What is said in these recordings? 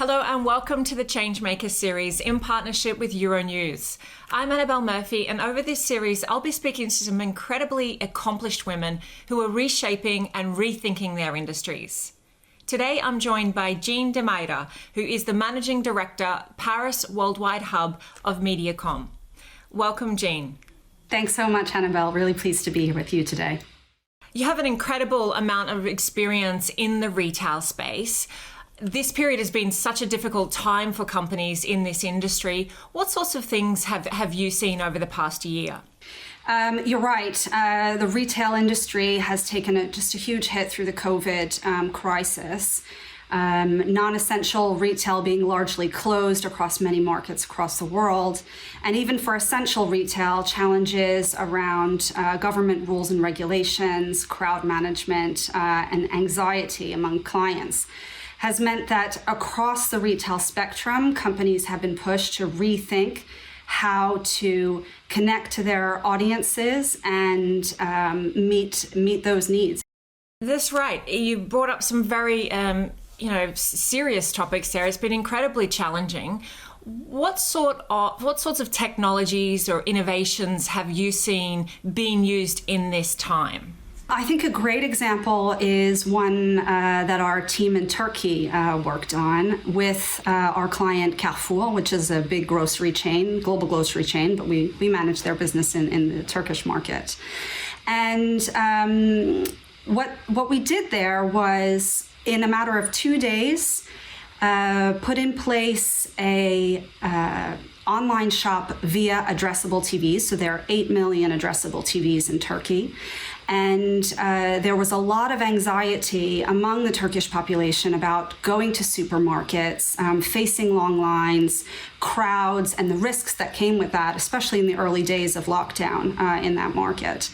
Hello and welcome to the Changemakers series in partnership with Euronews. I'm Annabelle Murphy, and over this series I'll be speaking to some incredibly accomplished women who are reshaping and rethinking their industries. Today I'm joined by Jeanne DiMaira, who is the Managing Director, Paris Worldwide Hub of Mediacom. Welcome, Jeanne. Thanks so much, Annabelle. Really pleased to be here with you today. You have an incredible amount of experience in the retail space. This period has been such a difficult time for companies in this industry. What sorts of things have you seen over the past year? You're right. The retail industry has taken just a huge hit through the COVID crisis. Non-essential retail being largely closed across many markets across the world. And even for essential retail, challenges around government rules and regulations, crowd management, and anxiety among clients has meant that across the retail spectrum, companies have been pushed to rethink how to connect to their audiences and meet those needs. That's right. You brought up some very serious topics there. It's been incredibly challenging. What sorts of technologies or innovations have you seen being used in this time? I think a great example is one that our team in Turkey worked on with our client Carrefour, which is a big grocery chain, global grocery chain, but we manage their business in the Turkish market. And what we did there was, in a matter of 2 days, put in place a online shop via addressable TVs. So there are 8 million addressable TVs in Turkey. And there was a lot of anxiety among the Turkish population about going to supermarkets, facing long lines, crowds, and the risks that came with that, especially in the early days of lockdown in that market.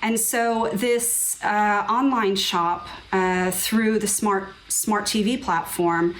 And so this online shop through the smart TV platform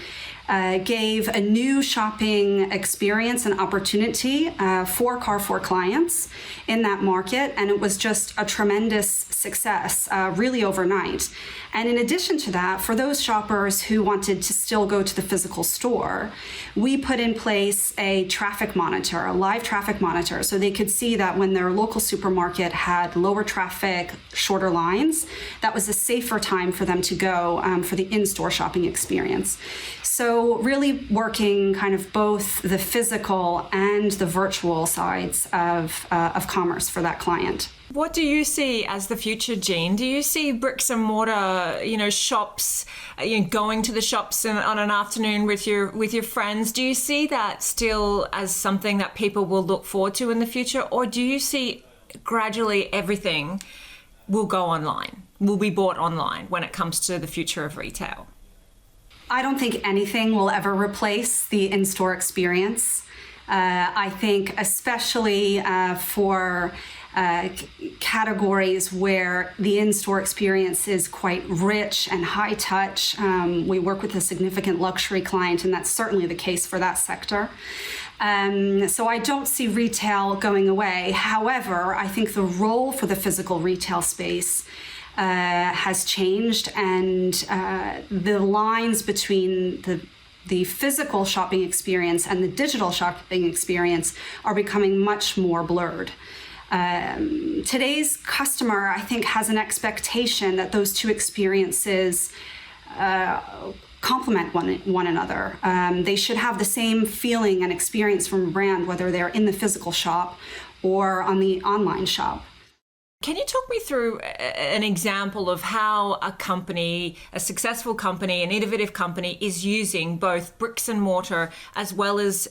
gave a new shopping experience and opportunity for Carrefour clients in that market, and it was just a tremendous success, really overnight. And in addition to that, for those shoppers who wanted to still go to the physical store, we put in place a traffic monitor, a live traffic monitor, so they could see that when their local supermarket had lower traffic, shorter lines, that was a safer time for them to go for the in-store shopping experience. So really working kind of both the physical and the virtual sides of commerce for that client. What do you see as the future, Jeanne? Do you see bricks and mortar, shops, going to the shops on an afternoon with your friends? Do you see that still as something that people will look forward to in the future? Or do you see gradually everything will go online, will be bought online when it comes to the future of retail? I don't think anything will ever replace the in-store experience. I think especially for categories where the in-store experience is quite rich and high touch. We work with a significant luxury client, and that's certainly the case for that sector. So I don't see retail going away. However, I think the role for the physical retail space has changed, and the lines between the physical shopping experience and the digital shopping experience are becoming much more blurred. Today's customer, I think, has an expectation that those two experiences complement one another. They should have the same feeling and experience from a brand, whether they're in the physical shop or on the online shop. Can you talk me through an example of how a company, a successful company, an innovative company is using both bricks and mortar as well as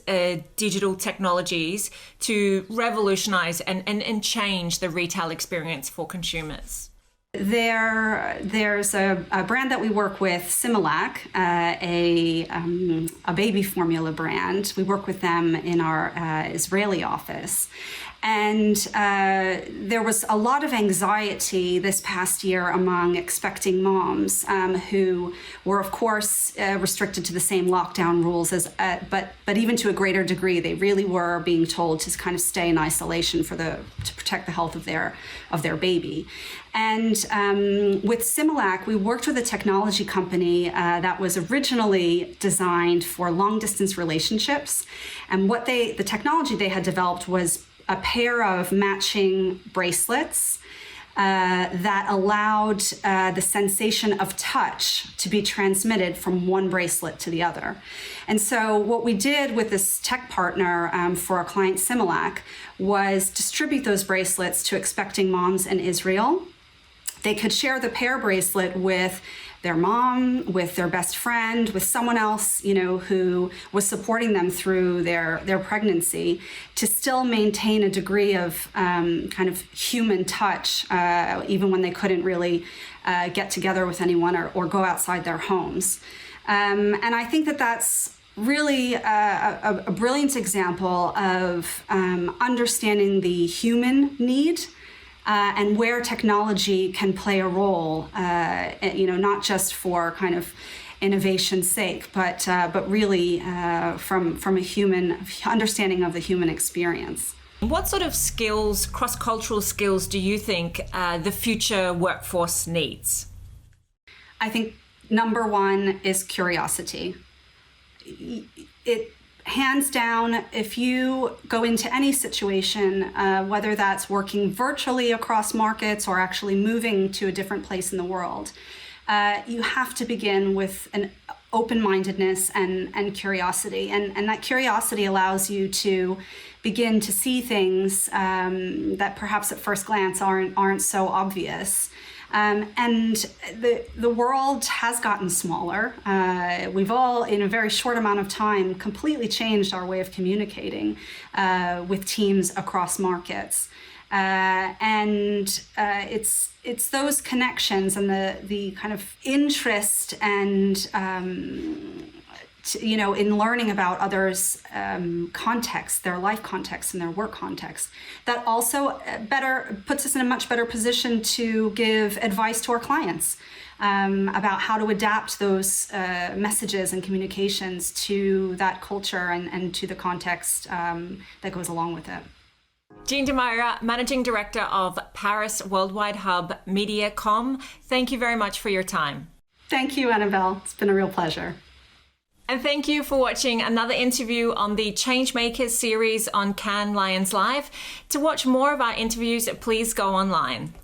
digital technologies to revolutionize and change the retail experience for consumers? There's a brand that we work with, Similac, a baby formula brand. We work with them in our Israeli office. And there was a lot of anxiety this past year among expecting moms who were, of course, restricted to the same lockdown rules as, but even to a greater degree, they really were being told to kind of stay in isolation to protect the health of their baby. And with Similac, we worked with a technology company that was originally designed for long-distance relationships. And the technology they had developed was a pair of matching bracelets that allowed the sensation of touch to be transmitted from one bracelet to the other. And so what we did with this tech partner for our client Similac was distribute those bracelets to expecting moms in Israel. They could share the pair bracelet with their mom, with their best friend, with someone else, who was supporting them through their pregnancy, to still maintain a degree of kind of human touch, even when they couldn't really get together with anyone or go outside their homes. And I think that that's really a brilliant example of understanding the human need and where technology can play a role, not just for kind of innovation's sake, but really from a human understanding of the human experience. What sort of skills, cross-cultural skills, do you think the future workforce needs? I think number one is curiosity. It hands down, if you go into any situation, whether that's working virtually across markets or actually moving to a different place in the world, you have to begin with an open-mindedness and curiosity. And that curiosity allows you to begin to see things that perhaps at first glance aren't so obvious. And the world has gotten smaller. We've all, in a very short amount of time, completely changed our way of communicating with teams across markets. And it's those connections and the kind of interest and in learning about others' context, their life context and their work context, that also puts us in a much better position to give advice to our clients about how to adapt those messages and communications to that culture and to the context that goes along with it. Jeanne DiMaira, Managing Director of Paris Worldwide Hub MediaCom, thank you very much for your time. Thank you, Annabelle. It's been a real pleasure. And thank you for watching another interview on the Changemakers series on Cannes Lions Live. To watch more of our interviews, please go online.